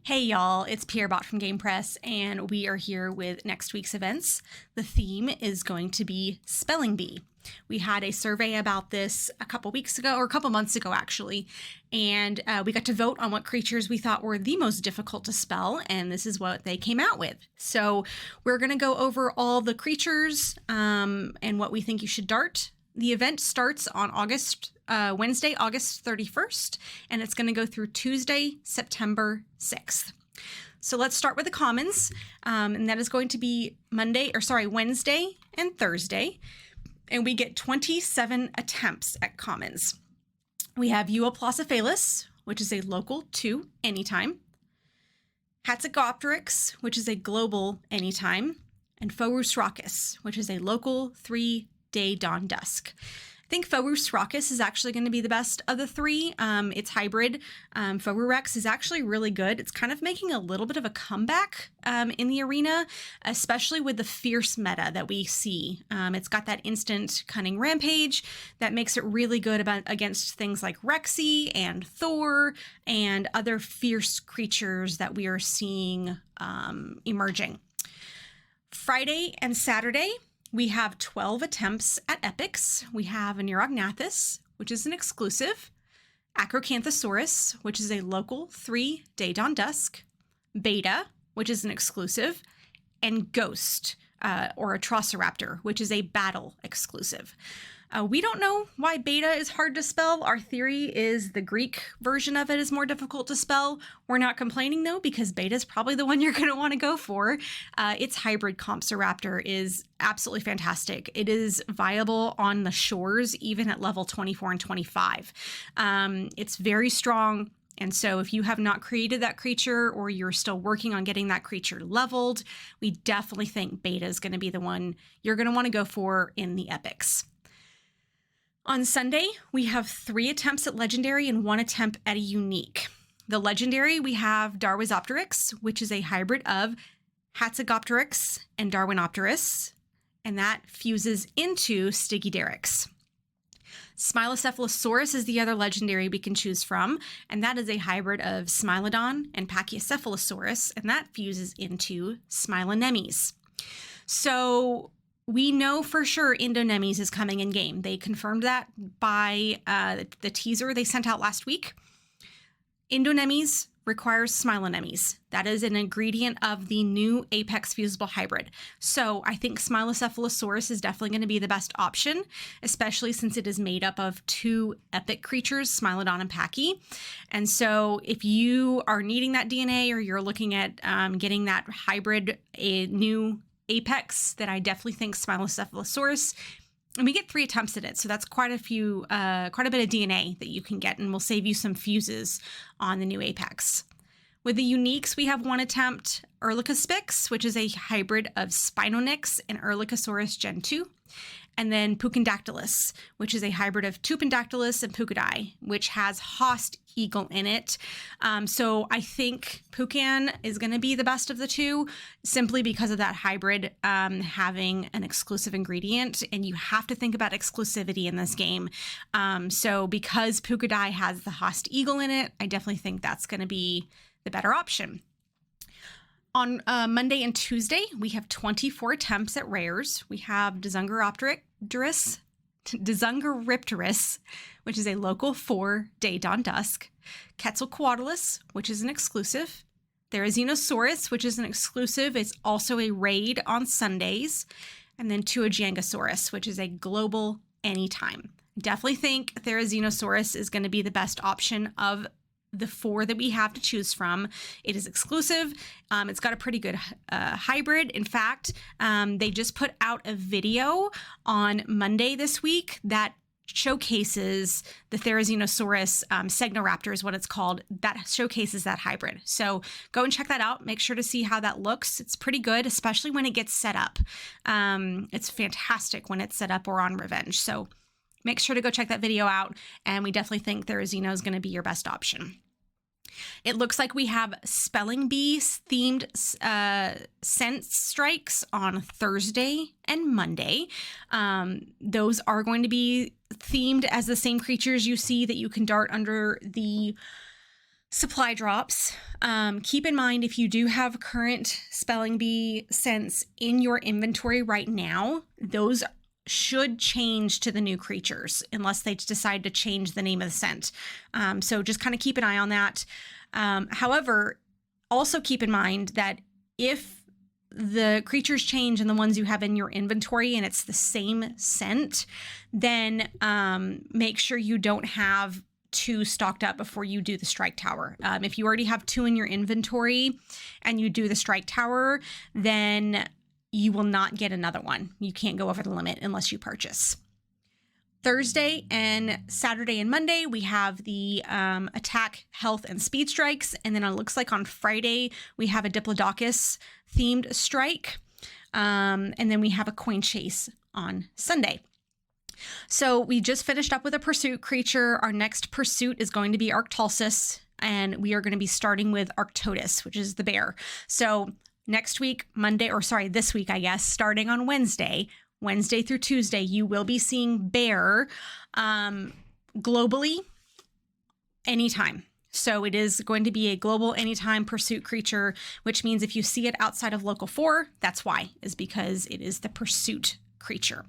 Hey y'all, it's Pierre from Game Press, and we are here with next week's events. The theme is going to be Spelling Bee. We had a survey about this a couple months ago actually, and we got to vote on what creatures we thought were the most difficult to spell, and this is what they came out with. So we're going to go over all the creatures and what we think you should dart. The event starts on Wednesday, August 31st, and it's going to go through Tuesday, September 6th. So let's start with the commons, and that is going to be Wednesday and Thursday, and we get 27 attempts at commons. We have Euoplocephalus, which is a local 2 anytime, Hatzegopteryx, which is a global anytime, and Phorus raucus, which is a local 3 day, dawn, dusk. I think Phorus raucus is actually going to be the best of the three. It's hybrid. Phorus is actually really good. It's kind of making a little bit of a comeback in the arena, especially with the fierce meta that we see. It's got that instant cunning rampage that makes it really good against things like Rexy and Thor and other fierce creatures that we are seeing emerging. Friday and Saturday, we have 12 attempts at epics. We have a Neurognathus, which is an exclusive, Acrocanthosaurus, which is a local 3 day, dawn, dusk, Beta, which is an exclusive, and Ghost, or Atrociraptor, which is a battle exclusive. We don't know why Beta is hard to spell. Our theory is the Greek version of it is more difficult to spell. We're not complaining though, because Beta is probably the one you're going to want to go for. Its hybrid Compsoraptor is absolutely fantastic. It is viable on the shores, even at level 24 and 25. It's very strong. And so if you have not created that creature or you're still working on getting that creature leveled, we definitely think Beta is going to be the one you're going to want to go for in the epics. On Sunday, we have 3 attempts at legendary and 1 attempt at a unique. The legendary, we have Darwizopteryx, which is a hybrid of Hatzegopteryx and Darwinopterus, and that fuses into Stygidaryx. Smilocephalosaurus is the other legendary we can choose from, and that is a hybrid of Smilodon and Pachycephalosaurus, and that fuses into Smilonemes. So we know for sure Indonemes is coming in game. They confirmed that by the teaser they sent out last week. Indonemes requires Smilonemes. That is an ingredient of the new Apex fusible hybrid. So I think Smilocephalosaurus is definitely going to be the best option, especially since it is made up of 2 epic creatures, Smilodon and Pachy. And so if you are needing that DNA or you're looking at getting that hybrid, a new Apex, that I definitely think Smilocephalosaurus, and we get 3 attempts at it, so that's quite a bit of DNA that you can get, and will save you some fuses on the new Apex. With the uniques, we have 1 attempt, Erlikospix, which is a hybrid of Spinonyx and Erlikosaurus Gen 2, and then Pucandactylus, which is a hybrid of Tupandactylus and Pucadai, which has Host Eagle in it. So I think Pucan is going to be the best of the 2, simply because of that hybrid having an exclusive ingredient, and you have to think about exclusivity in this game. So because Pucadai has the Host Eagle in it, I definitely think that's going to be the better option. On Monday and Tuesday, we have 24 attempts at rares. We have Dezungaripterus, which is a local 4 day, dawn, dusk, Quetzalcoatlus, which is an exclusive, Therizinosaurus, which is an exclusive. It's also a raid on Sundays, and then Tuojiangosaurus, which is a global anytime. Definitely think Therizinosaurus is going to be the best option of the 4 that we have to choose from. It is exclusive. It's got a pretty good hybrid. In fact, they just put out a video on Monday this week that showcases the Therizinosaurus Segnoraptor is what it's called. That showcases that hybrid. So go and check that out. Make sure to see how that looks. It's pretty good, especially when it gets set up. It's fantastic when it's set up or on Revenge. So make sure to go check that video out, and we definitely think Therizino is going to be your best option. It looks like we have Spelling Bee themed Sense Strikes on Thursday and Monday. Those are going to be themed as the same creatures you see that you can dart under the Supply drops. Keep in mind, if you do have current spelling bee scents in your inventory right now, those should change to the new creatures unless they decide to change the name of the scent. So just kind of keep an eye on that. However, also keep in mind that if the creatures change and the ones you have in your inventory and it's the same scent, then make sure you don't have 2 stocked up before you do the strike tower. If you already have 2 in your inventory and you do the strike tower, then you will not get another one. You can't go over the limit unless you purchase. Thursday and Saturday and Monday, we have the attack, health, and speed strikes. And then it looks like on Friday, we have a Diplodocus themed strike. And then we have a coin chase on Sunday. So we just finished up with a pursuit creature. Our next pursuit is going to be Arctalsis, and we are going to be starting with Arctodus, which is the bear. So next week, this week, I guess, starting on Wednesday through Tuesday, you will be seeing bear globally anytime. So it is going to be a global anytime pursuit creature, which means if you see it outside of local 4, that's why, is because it is the pursuit creature.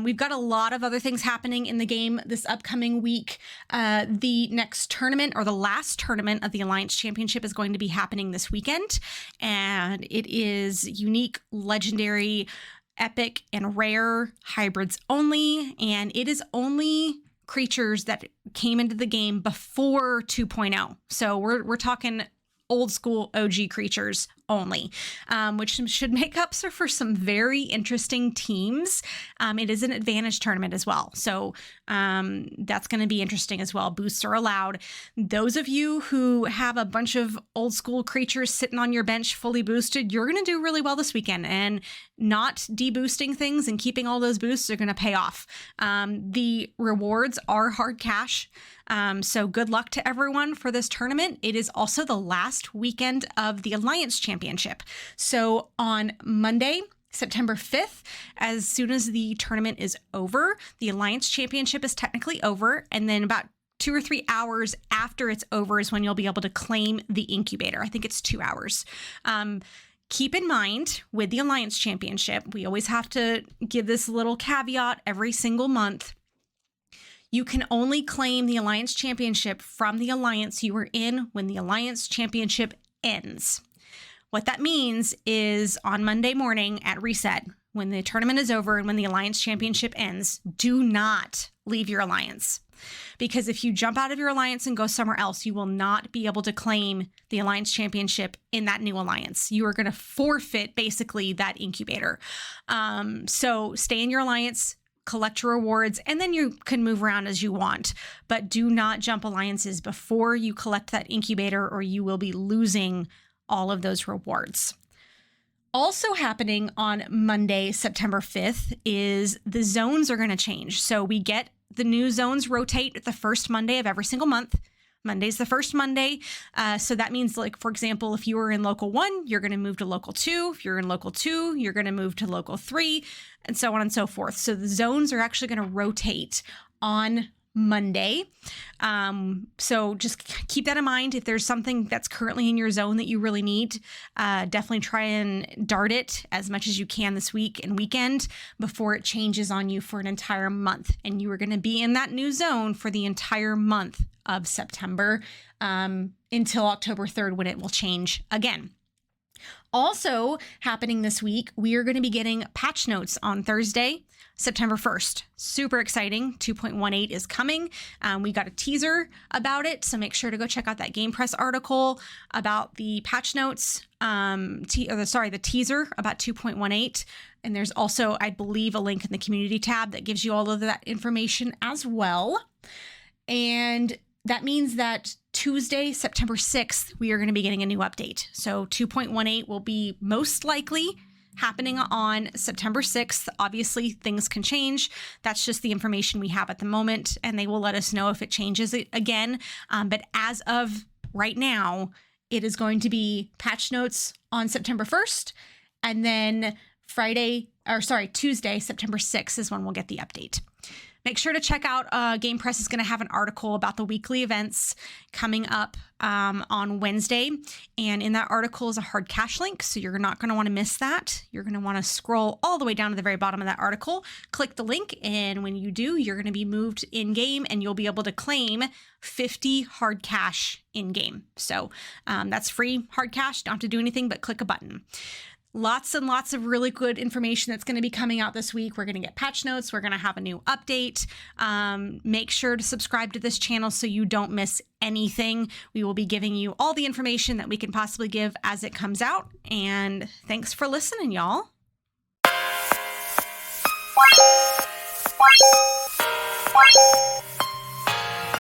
We've got a lot of other things happening in the game this upcoming week. The next tournament, or the last tournament of the Alliance Championship, is going to be happening this weekend, and it is unique, legendary, epic, and rare hybrids only, and it is only creatures that came into the game before 2.0. So we're talking old school OG creatures only, which should make up for some very interesting teams. It is an advantage tournament as well. So that's going to be interesting as well. Boosts are allowed. Those of you who have a bunch of old school creatures sitting on your bench fully boosted, you're going to do really well this weekend, and not deboosting things and keeping all those boosts are going to pay off. The rewards are hard cash. So good luck to everyone for this tournament. It is also the last weekend of the Alliance Championship. So on Monday, September 5th, as soon as the tournament is over, the Alliance Championship is technically over. And then about 2 or 3 hours after it's over is when you'll be able to claim the incubator. I think it's 2 hours. Keep in mind, with the Alliance Championship, we always have to give this little caveat every single month. You can only claim the Alliance Championship from the Alliance you were in when the Alliance Championship ends. What that means is on Monday morning at reset, when the tournament is over and when the Alliance Championship ends, do not leave your Alliance. Because if you jump out of your Alliance and go somewhere else, you will not be able to claim the Alliance Championship in that new Alliance. You are going to forfeit basically that incubator. So stay in your Alliance, collect your rewards, and then you can move around as you want. But do not jump alliances before you collect that incubator, or you will be losing all of those rewards. Also happening on Monday, September 5th, is the zones are going to change. So we get the new zones rotate the first Monday of every single month. Monday's the first Monday. So that means, like, for example, if you were in local 1, you're going to move to local 2. If you're in local 2, you're going to move to local 3, and so on and so forth. So the zones are actually going to rotate on Monday. So just keep that in mind. If there's something that's currently in your zone that you really need, definitely try and dart it as much as you can this week and weekend before it changes on you for an entire month. And you are going to be in that new zone for the entire month of September until October 3rd, when it will change again. Also happening this week, we are going to be getting patch notes on Thursday, September 1st. Super exciting. 2.18 is coming. We got a teaser about it, so make sure to go check out that Game Press article about the patch notes, the teaser about 2.18. And there's also, I believe, a link in the community tab that gives you all of that information as well. And that means that Tuesday, September 6th, we are going to be getting a new update. So 2.18 will be most likely happening on September 6th. Obviously, things can change. That's just the information we have at the moment, and they will let us know if it changes again. But as of right now, it is going to be patch notes on September 1st, and then Tuesday, September 6th is when we'll get the update. Make sure to check out Game Press is going to have an article about the weekly events coming up on Wednesday. And in that article is a hard cash link, so you're not going to want to miss that. You're going to want to scroll all the way down to the very bottom of that article, click the link, and when you do, you're going to be moved in-game and you'll be able to claim 50 hard cash in-game. So that's free hard cash. Don't have to do anything but click a button. Lots and lots of really good information that's going to be coming out this week. We're going to get patch notes. We're going to have a new update. Make sure to subscribe to this channel so you don't miss anything. We will be giving you all the information that we can possibly give as it comes out. And thanks for listening, y'all.